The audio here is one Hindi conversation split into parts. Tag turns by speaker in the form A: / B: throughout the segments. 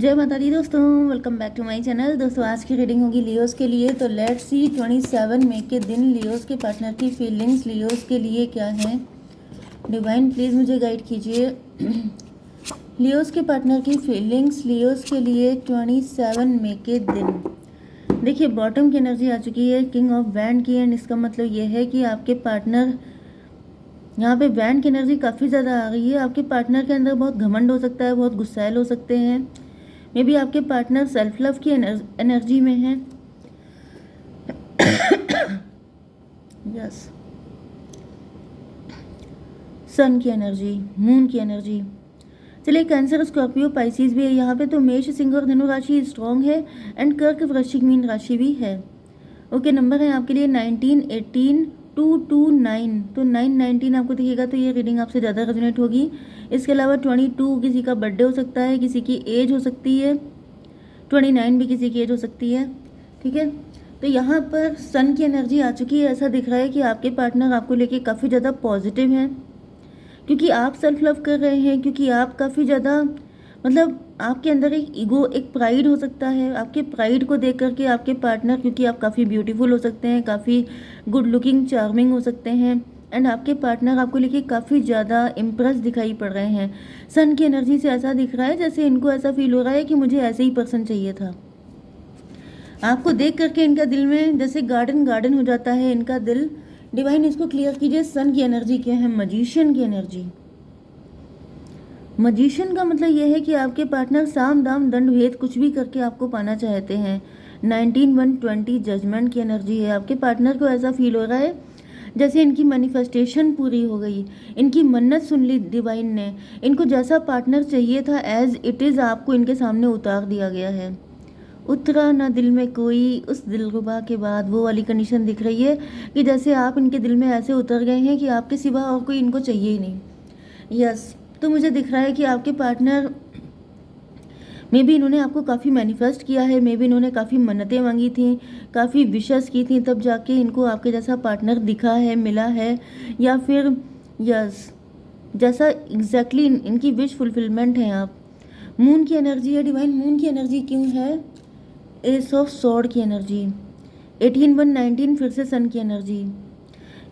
A: जय माता दी दोस्तों, welcome back to my channel. दोस्तों आज की रीडिंग होगी लियोस के लिए। तो लेट्स सी 27 मई के दिन लियोस के पार्टनर की फीलिंग्स लियोस के लिए क्या है। डिवाइन प्लीज़ मुझे गाइड कीजिए। लियोस के पार्टनर की फीलिंग्स लियोस के लिए 27 मई के दिन। देखिए बॉटम की एनर्जी आ चुकी है, किंग ऑफ वैंड की, एंड इसका मतलब ये है कि आपके पार्टनर, यहाँ पे वैंड की एनर्जी काफ़ी ज़्यादा आ गई है। आपके पार्टनर के अंदर बहुत घमंड हो सकता है, बहुत गुस्सैल हो सकते हैं। मे बी आपके पार्टनर सेल्फ लव की एनर्जी में है। यस, सन की एनर्जी, मून की एनर्जी। चलिए कैंसर, स्कॉर्पियो, पाइसिस भी है यहाँ पे। तो मेष, सिंह और धनु राशि स्ट्रॉन्ग है, एंड कर्क, वृश्चिक, मीन राशि भी है। ओके, नंबर है आपके लिए 19, 18, 229। तो 919 आपको दिखेगा तो ये रीडिंग आपसे ज़्यादा रेजोनेट होगी। इसके अलावा 22 किसी का बर्थडे हो सकता है, किसी की एज हो सकती है। 29 भी किसी की एज हो सकती है। ठीक है, तो यहाँ पर सन की एनर्जी आ चुकी है। ऐसा दिख रहा है कि आपके पार्टनर आपको लेके काफ़ी ज़्यादा पॉजिटिव हैं, क्योंकि आप सेल्फ लव कर रहे हैं, क्योंकि आप काफ़ी ज़्यादा मतलब आपके अंदर एक ईगो, एक प्राइड हो सकता है। आपके प्राइड को देख करके आपके पार्टनर, क्योंकि आप काफ़ी ब्यूटीफुल हो सकते हैं, काफ़ी गुड लुकिंग, चार्मिंग हो सकते हैं, एंड आपके पार्टनर आपको लेके काफ़ी ज़्यादा इम्प्रेस दिखाई पड़ रहे हैं। सन की एनर्जी से ऐसा दिख रहा है जैसे इनको ऐसा फील हो रहा है कि मुझे ऐसे ही पर्सन चाहिए था। आपको देख करके इनका दिल में जैसे गार्डन गार्डन हो जाता है इनका दिल। डिवाइन इसको क्लियर कीजिए। सन की एनर्जी क्या है? मजिशियन की एनर्जी। मजिशियन का मतलब यह है कि आपके पार्टनर साम दाम दंड भेद कुछ भी करके आपको पाना चाहते हैं। 19, 120 जजमेंट की एनर्जी है। आपके पार्टनर को ऐसा फील हो रहा है जैसे इनकी मैनिफेस्टेशन पूरी हो गई, इनकी मन्नत सुन ली डिवाइन ने। इनको जैसा पार्टनर चाहिए था एज इट इज़ आपको इनके सामने उतार दिया गया है। उतरा ना दिल में कोई, उस दिलरुबा के बाद वो वाली कंडीशन दिख रही है कि जैसे आप इनके दिल में ऐसे उतर गए हैं कि आपके सिवा और कोई इनको चाहिए ही नहीं। यस, तो मुझे दिख रहा है कि आपके पार्टनर मे बी इन्होंने आपको काफ़ी मैनिफेस्ट किया है, मे बी इन्होंने काफ़ी मन्नतें मांगी थी, काफ़ी विशेस की थी, तब जाके इनको आपके जैसा पार्टनर दिखा है, मिला है, या फिर यस जैसा एग्जैक्टली इनकी विश फुलफिलमेंट है आप। मून की एनर्जी है। डिवाइन मून की एनर्जी क्यों है? एस ऑफ सॉर्ड की एनर्जी। 18, 119 फिर से सन की एनर्जी।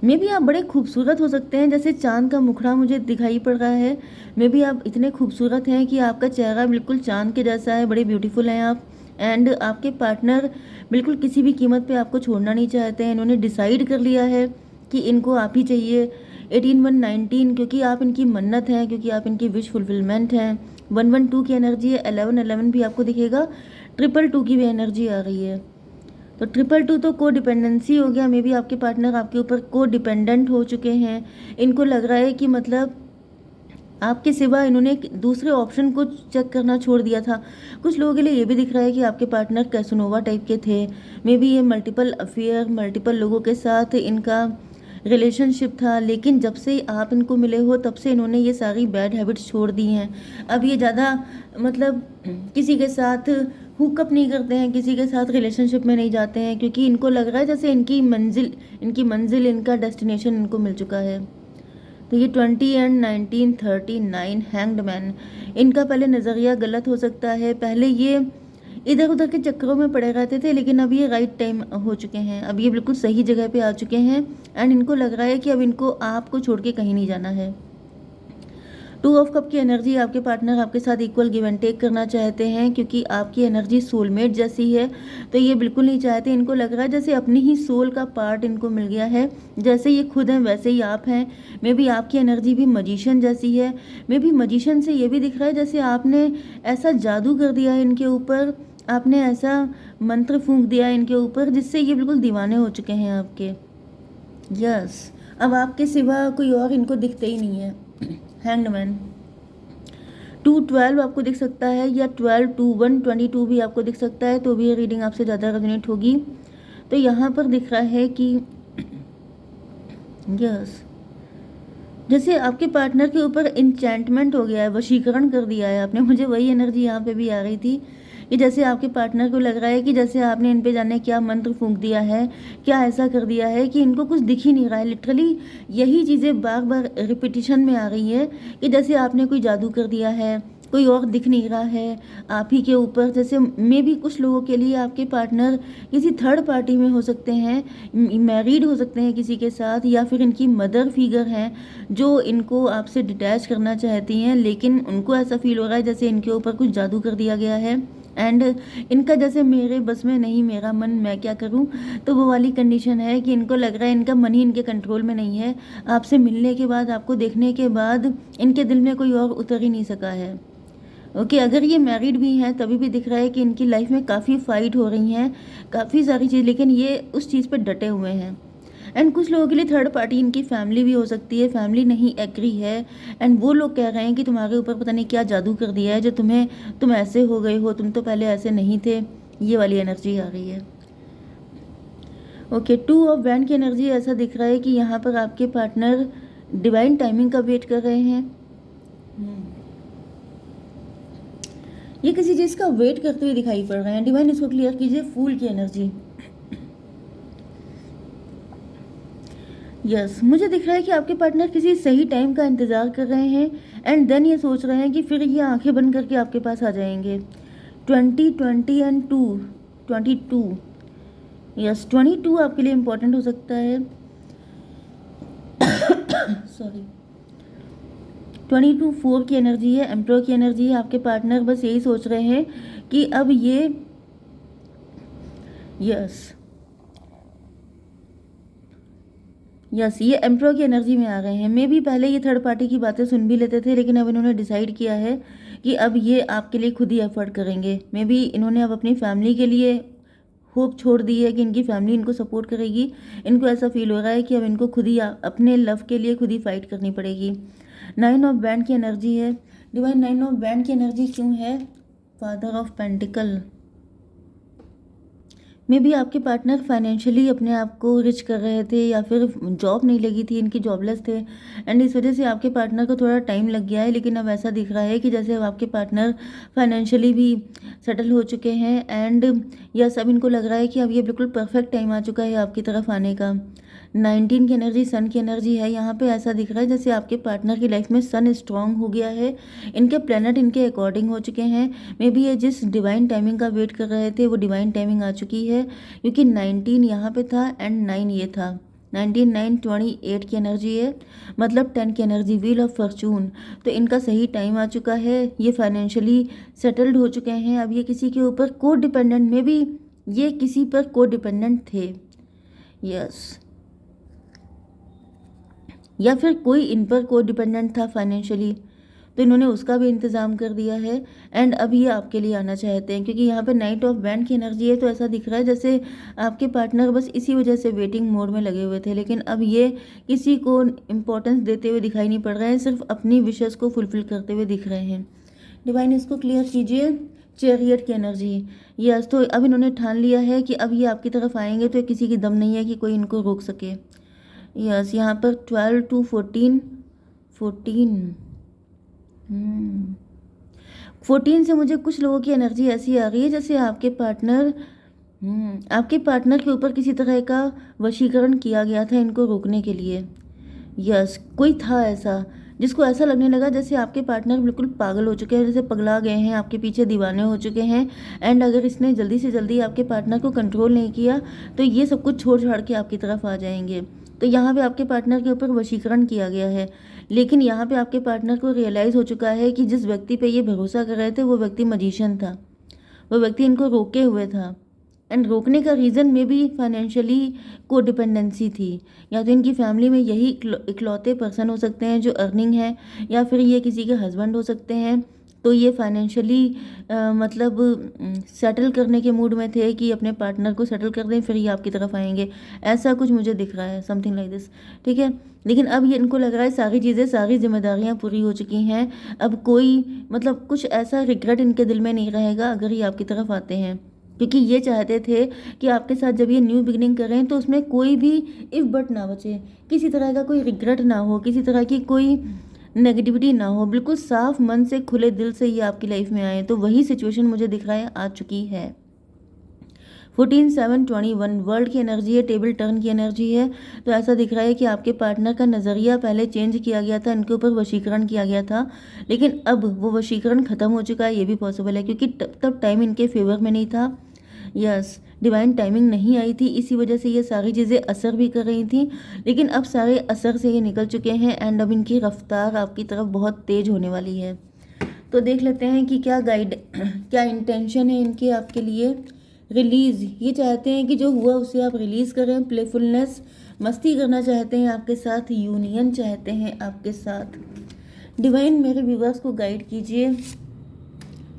A: मे बी आप बड़े खूबसूरत हो सकते हैं, जैसे चांद का मुखड़ा मुझे दिखाई पड़ रहा है। मे बी आप इतने खूबसूरत हैं कि आपका चेहरा बिल्कुल चांद के जैसा है, बड़े ब्यूटीफुल हैं आप। एंड आपके पार्टनर बिल्कुल किसी भी कीमत पे आपको छोड़ना नहीं चाहते हैं। इन्होंने डिसाइड कर लिया है कि इनको आप ही चाहिए। 18, 119 क्योंकि आप इनकी मन्नत हैं, क्योंकि आप इनकी विश फुलफिलमेंट हैं। 112 की एनर्जी है। 11, 11 भी आपको दिखेगा। 222 की भी एनर्जी आ रही है। तो 222 तो को डिपेंडेंसी हो गया। मे बी आपके पार्टनर आपके ऊपर को डिपेंडेंट हो चुके हैं। इनको लग रहा है कि मतलब आपके सिवा इन्होंने दूसरे ऑप्शन को चेक करना छोड़ दिया था। कुछ लोगों के लिए ये भी दिख रहा है कि आपके पार्टनर कैसनोवा टाइप के थे। मे बी ये मल्टीपल अफेयर, मल्टीपल लोगों के साथ इनका रिलेशनशिप था, लेकिन जब से आप इनको मिले हो तब से इन्होंने ये सारी बैड हैबिट्स छोड़ दी हैं। अब ये ज़्यादा मतलब किसी के साथ हुकअप नहीं करते हैं, किसी के साथ रिलेशनशिप में नहीं जाते हैं, क्योंकि इनको लग रहा है जैसे इनकी मंजिल इनका डेस्टिनेशन इनको मिल चुका है। तो ये 20 एंड 19, 39 हैंग्ड मैन। इनका पहले नज़रिया गलत हो सकता है। पहले ये इधर उधर के चक्करों में पड़े रहते थे, लेकिन अब ये राइट टाइम हो चुके हैं। अब ये बिल्कुल सही जगह पे आ चुके हैं, एंड इनको लग रहा है कि अब इनको आपको छोड़ के कहीं नहीं जाना है। 2 ऑफ कप की एनर्जी। आपके पार्टनर आपके साथ इक्वल गिव एंड टेक करना चाहते हैं, क्योंकि आपकी एनर्जी सोलमेट जैसी है। तो ये बिल्कुल नहीं चाहते। इनको लग रहा है जैसे अपनी ही सोल का पार्ट इनको मिल गया है। जैसे ये खुद हैं वैसे ही आप हैं। मे बी आपकी एनर्जी भी मजिशियन जैसी है। मे बी मजिशियन से ये भी दिख रहा है जैसे आपने ऐसा जादू कर दिया है इनके ऊपर, आपने ऐसा मंत्र फूंक दिया है इनके ऊपर, जिससे ये बिल्कुल दीवाने हो चुके हैं आपके। यस, अब आपके सिवा कोई और इनको दिखते ही नहीं है। Hanged man. 212 आपको दिख सकता है, या 12, 2, 122 भी आपको दिख सकता है, तो भी ये रीडिंग आपसे ज़्यादा रेजोनेट होगी। तो यहाँ पर दिख रहा है कि यस जैसे आपके पार्टनर के ऊपर इंचैंटमेंट हो गया है, वशीकरण कर दिया है आपने। मुझे वही एनर्जी यहाँ पे भी आ रही थी कि जैसे आपके पार्टनर को लग रहा है कि जैसे आपने इन पे जाने क्या मंत्र फूंक दिया है, क्या ऐसा कर दिया है कि इनको कुछ दिख ही नहीं रहा है। लिटरली यही चीज़ें बार बार रिपीटिशन में आ रही है कि जैसे आपने कोई जादू कर दिया है, कोई और दिख नहीं रहा है आप ही के ऊपर। जैसे मे भी कुछ लोगों के लिए आपके पार्टनर किसी थर्ड पार्टी में हो सकते हैं, मैरिड हो सकते हैं किसी के साथ, या फिर इनकी मदर फिगर हैं जो इनको आपसे डिटैच करना चाहती हैं, लेकिन उनको ऐसा फील हो रहा है जैसे इनके ऊपर कुछ जादू कर दिया गया है। एंड इनका जैसे मेरे बस में नहीं, मेरा मन मैं क्या करूं, तो वो वाली कंडीशन है कि इनको लग रहा है इनका मन ही इनके कंट्रोल में नहीं है। आपसे मिलने के बाद, आपको देखने के बाद इनके दिल में कोई और उतर ही नहीं सका है। ओके, अगर ये मैरिड भी हैं तभी भी दिख रहा है कि इनकी लाइफ में काफ़ी फाइट हो रही हैं, काफ़ी सारी चीज़, लेकिन ये उस चीज़ पर डटे हुए हैं। एंड कुछ लोगों के लिए थर्ड पार्टी इनकी फैमिली भी हो सकती है, फैमिली नहीं एग्री है, एंड वो लोग कह रहे हैं कि तुम्हारे ऊपर पता नहीं क्या जादू कर दिया है जो तुम ऐसे हो गए हो, तुम तो पहले ऐसे नहीं थे। ये वाली एनर्जी आ रही है। ओके, 2 ऑफ वैंड की एनर्जी ऐसा दिख रहा है कि यहाँ पर आपके पार्टनर डिवाइन टाइमिंग का वेट कर रहे हैं। ये किसी चीज़ का वेट करते हुए दिखाई पड़ रहे हैं। डिवाइन इसको क्लियर कीजिए। फूल की एनर्जी, यस मुझे दिख रहा है कि आपके पार्टनर किसी सही टाइम का इंतज़ार कर रहे हैं, एंड देन ये सोच रहे हैं कि फिर ये आंखें बंद करके आपके पास आ जाएंगे। 20 एंड 22, यस 22 आपके लिए इम्पोर्टेंट हो सकता है। सॉरी, 22 4 की एनर्जी है, एम्परर की एनर्जी है। आपके पार्टनर बस यही सोच रहे हैं कि अब ये ये एम्परर की एनर्जी में आ गए हैं। मे भी पहले ये थर्ड पार्टी की बातें सुन भी लेते थे, लेकिन अब इन्होंने डिसाइड किया है कि अब ये आपके लिए खुद ही एफर्ट करेंगे। मे भी इन्होंने अब अपनी फैमिली के लिए होप छोड़ दी है कि इनकी फैमिली इनको सपोर्ट करेगी। इनको ऐसा फील हो रहा है कि अब इनको खुद ही अपने लव के लिए खुद ही फाइट करनी पड़ेगी। 9 ऑफ बैंड की एनर्जी है। डिवाइन 9 ऑफ बैंड की एनर्जी क्यों है? Father of pentacle. मे भी आपके पार्टनर फाइनेंशियली अपने आप को रिच कर रहे थे, या फिर जॉब नहीं लगी थी, इनकी जॉबलेस थे, एंड इस वजह से आपके पार्टनर को थोड़ा टाइम लग गया है। लेकिन अब ऐसा दिख रहा है कि जैसे अब आपके पार्टनर फाइनेंशियली भी सेटल हो चुके हैं, एंड यह सब इनको लग रहा है कि अब ये बिल्कुल परफेक्ट टाइम आ चुका है आपकी तरफ आने का। 19 की एनर्जी सन की एनर्जी है। यहाँ पे ऐसा दिख रहा है जैसे आपके पार्टनर की लाइफ में सन स्ट्रांग हो गया है, इनके प्लैनेट इनके अकॉर्डिंग हो चुके हैं। मे बी ये जिस डिवाइन टाइमिंग का वेट कर रहे थे वो डिवाइन टाइमिंग आ चुकी है, क्योंकि 19 यहाँ पे था एंड 9 ये था। 19 9 28 की एनर्जी है, मतलब 10 की एनर्जी, व्हील ऑफ फॉर्चून। तो इनका सही टाइम आ चुका है, ये फाइनेंशियली सेटल्ड हो चुके हैं। अब ये किसी के ऊपर को डिपेंडेंट, में भी ये किसी पर को डिपेंडेंट थे, यस, या फिर कोई इन पर को डिपेंडेंट था फाइनेंशियली, तो इन्होंने उसका भी इंतज़ाम कर दिया है। एंड अब ये आपके लिए आना चाहते हैं, क्योंकि यहाँ पे नाइट ऑफ बैंड की एनर्जी है। तो ऐसा दिख रहा है जैसे आपके पार्टनर बस इसी वजह से वेटिंग मोड में लगे हुए थे, लेकिन अब ये किसी को इम्पोर्टेंस देते हुए दिखाई नहीं पड़ रहे हैं, सिर्फ अपनी विशेज़ को फुलफिल करते हुए दिख रहे हैं। डिवाइन इसको क्लियर कीजिए। चैरियट की एनर्जी, यस, तो अब इन्होंने ठान लिया है कि अब ये आपकी तरफ आएंगे तो किसी की दम नहीं है कि कोई इनको रोक सके। यस, यहाँ पर 12 to 14 14 से मुझे कुछ लोगों की एनर्जी ऐसी आ रही है जैसे आपके पार्टनर के ऊपर किसी तरह का वशीकरण किया गया था इनको रोकने के लिए। यस, कोई था ऐसा जिसको ऐसा लगने लगा जैसे आपके पार्टनर बिल्कुल पागल हो चुके हैं, जैसे पगला गए हैं, आपके पीछे दीवाने हो चुके हैं। एंड अगर इसने जल्दी से जल्दी आपके पार्टनर को कंट्रोल नहीं किया तो ये सब कुछ छोड़ छाड़ के आपकी तरफ आ जाएंगे। तो यहाँ पे आपके पार्टनर के ऊपर वशीकरण किया गया है, लेकिन यहाँ पे आपके पार्टनर को रियलाइज़ हो चुका है कि जिस व्यक्ति पे ये भरोसा कर रहे थे वो व्यक्ति मजिशियन था, वो व्यक्ति इनको रोके हुए था। एंड रोकने का रीज़न में भी फाइनेंशियली को डिपेंडेंसी थी, या तो इनकी फैमिली में यही इकलौते पर्सन हो सकते हैं जो अर्निंग है, या फिर ये किसी के हस्बैंड हो सकते हैं। तो ये फाइनेंशियली मतलब सेटल करने के मूड में थे कि अपने पार्टनर को सेटल कर दें, फिर ये आपकी तरफ आएंगे, ऐसा कुछ मुझे दिख रहा है, समथिंग लाइक दिस, ठीक है। लेकिन अब ये इनको लग रहा है सारी चीज़ें, सारी जिम्मेदारियां पूरी हो चुकी हैं, अब कोई मतलब कुछ ऐसा रिग्रेट इनके दिल में नहीं रहेगा अगर ये आपकी तरफ आते हैं, क्योंकि ये चाहते थे कि आपके साथ जब ये न्यू बिगनिंग कर रहे हैं तो उसमें कोई भी इफ़ बट ना बचे, किसी तरह का कोई रिग्रेट ना हो, किसी तरह की कोई नेगेटिविटी ना हो, बिल्कुल साफ मन से खुले दिल से ये आपकी लाइफ में आए। तो वही सिचुएशन मुझे दिख रहा है आ चुकी है। 14/7/21 वर्ल्ड की एनर्जी है, टेबल टर्न की एनर्जी है। तो ऐसा दिख रहा है कि आपके पार्टनर का नज़रिया पहले चेंज किया गया था, इनके ऊपर वशीकरण किया गया था, लेकिन अब वो वशीकरण ख़त्म हो चुका है। ये भी पॉसिबल है क्योंकि तब टाइम इनके फेवर में नहीं था। यस, डिवाइन टाइमिंग नहीं आई थी, इसी वजह से ये सारी चीज़ें असर भी कर रही थी, लेकिन अब सारे असर से ये निकल चुके हैं एंड अब इनकी रफ्तार आपकी तरफ बहुत तेज़ होने वाली है। तो देख लेते हैं कि क्या इंटेंशन है इनके आपके लिए। रिलीज़, ये चाहते हैं कि जो हुआ उसे आप रिलीज़ करें। प्लेफुलनेस, मस्ती करना चाहते हैं आपके साथ। यूनियन चाहते हैं आपके साथ। डिवाइन मेरे व्यूअर्स को गाइड कीजिए।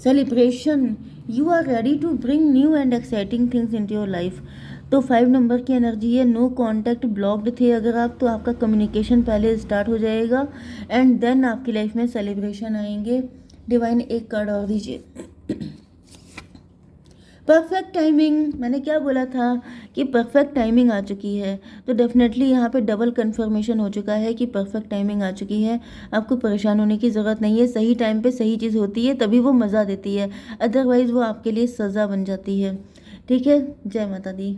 A: Celebration, you are ready to bring new and exciting things into your life. तो 5 नंबर की एनर्जी है। नो कॉन्टैक्ट, ब्लॉक्ड थे अगर आप, तो आपका कम्युनिकेशन पहले स्टार्ट हो जाएगा एंड देन आपकी लाइफ में सेलिब्रेशन आएंगे। डिवाइन एक कार्ड और दीजिए। परफेक्ट टाइमिंग, मैंने क्या बोला था कि परफेक्ट टाइमिंग आ चुकी है, तो डेफिनेटली यहाँ पे डबल कंफर्मेशन हो चुका है कि परफेक्ट टाइमिंग आ चुकी है। आपको परेशान होने की ज़रूरत नहीं है, सही टाइम पे सही चीज़ होती है तभी वो मज़ा देती है, अदरवाइज़ वो आपके लिए सज़ा बन जाती है। ठीक है, जय माता दी।